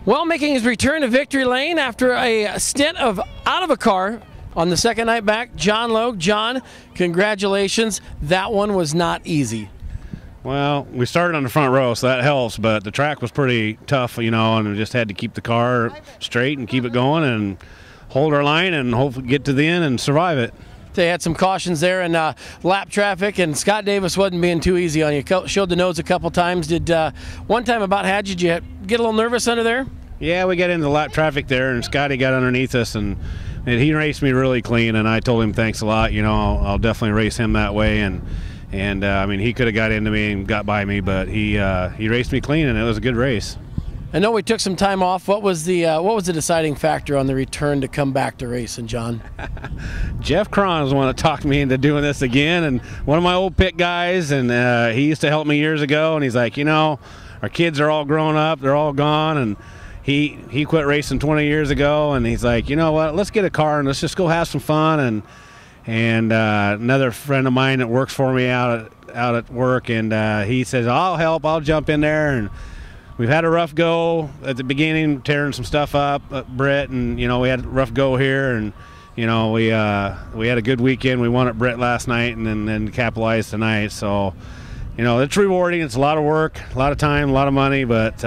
Well, making his return to victory lane after a stint of out of a car on the second night back, John Logue. John, congratulations. That one was not easy. Well, we started on the front row, so that helps, but the track was pretty tough, you know, and we just had to keep the car straight and keep it going and hold our line and hopefully get to the end and survive it. They had some cautions there and lap traffic, and Scott Davis wasn't being too easy on you. Showed the nose a couple times. Did one time about had you get a little nervous under there? Yeah, we got into the lap traffic there, and Scotty got underneath us, and he raced me really clean, and I told him thanks a lot. You know, I'll definitely race him that way, and I mean, he could have got into me and got by me, but he raced me clean, and it was a good race. I know we took some time off. What was the deciding factor on the return to come back to racing, John? Jeff Cron was the one that talked me into doing this again, and one of my old pit guys, and he used to help me years ago, and he's like, you know, our kids are all grown up, they're all gone, and he quit racing 20 years ago, and he's like, you know what, let's get a car and let's just go have some fun. And another friend of mine that works for me out at work, and he says, I'll help, I'll jump in there. And we've had a rough go at the beginning, tearing some stuff up at Brett, and you know, we had a rough go here, and you know, we had a good weekend. We won at Brett last night, and then capitalized tonight. So, you know, it's rewarding. It's a lot of work, a lot of time, a lot of money, but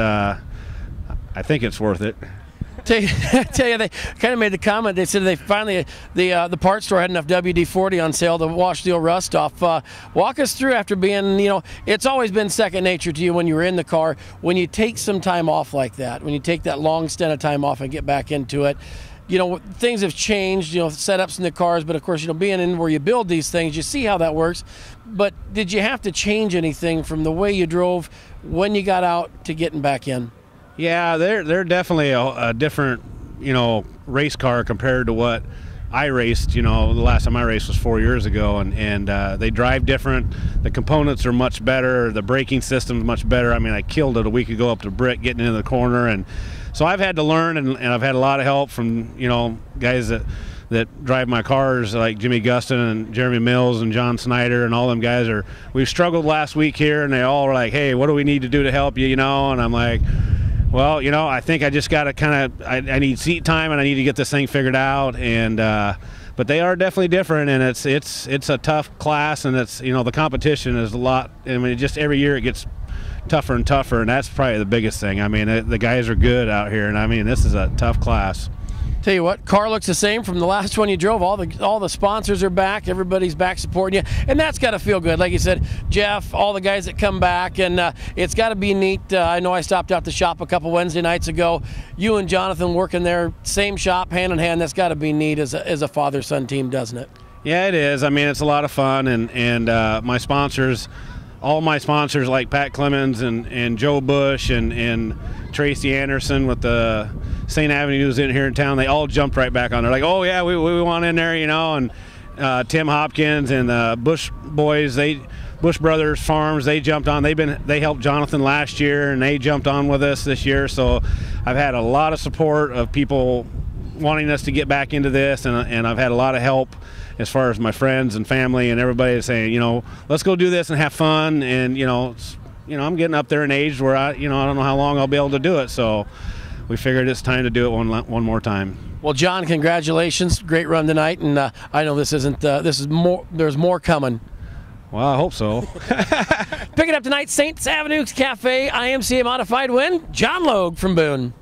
I think it's worth it. Tell you, they kind of made the comment. They said they finally the parts store had enough WD-40 on sale to wash the old rust off. Walk us through, after being, you know, it's always been second nature to you when you were in the car. When you take some time off like that, when you take that long stint of time off and get back into it, you know, things have changed. You know, setups in the cars, but of course, you know, being in where you build these things, you see how that works. But did you have to change anything from the way you drove when you got out to getting back in? Yeah, they're definitely a different, you know, race car compared to what I raced. You know, the last time I raced was 4 years ago, and they drive different. The components are much better. The braking system's much better. I mean, I killed it a week ago up to Britt getting into the corner, and so I've had to learn, and I've had a lot of help from, you know, guys that drive my cars, like Jimmy Gustin and Jeremy Mills and John Snyder, and all them guys we've struggled last week here, and they all were like, hey, what do we need to do to help you, you know? And I'm like, well, you know, I think I just got to kind of, I need seat time, and I need to get this thing figured out. And but they are definitely different, and it's a tough class, and it's, you know, the competition is a lot. I mean, just every year it gets tougher and tougher, and that's probably the biggest thing. I mean, the guys are good out here, and I mean, this is a tough class. Tell you what, car looks the same from the last one you drove. All the sponsors are back. Everybody's back supporting you, and that's got to feel good. Like you said, Jeff, all the guys that come back, and it's got to be neat. I know I stopped out the shop a couple Wednesday nights ago. You and Jonathan working there, same shop, hand in hand. That's got to be neat as a father-son team, doesn't it? Yeah, it is. I mean, it's a lot of fun, and my sponsors, all my sponsors like Pat Clemens and Joe Bush and Tracy Anderson with the St. Avenues in here in town, they all jumped right back on. They're like, oh yeah, we want in there, you know. And Tim Hopkins and the Bush boys, Bush Brothers Farms, they jumped on. They helped Jonathan last year, and they jumped on with us this year. So I've had a lot of support of people wanting us to get back into this, and I've had a lot of help as far as my friends and family and everybody saying, you know, let's go do this and have fun. And you know, I'm getting up there in age where I don't know how long I'll be able to do it. So we figured it's time to do it one more time. Well, John, congratulations! Great run tonight, and I know this isn't. This is more. There's more coming. Well, I hope so. Pick it up tonight, St. Avenues Cafe, IMCA Modified win. John Logue from Boone.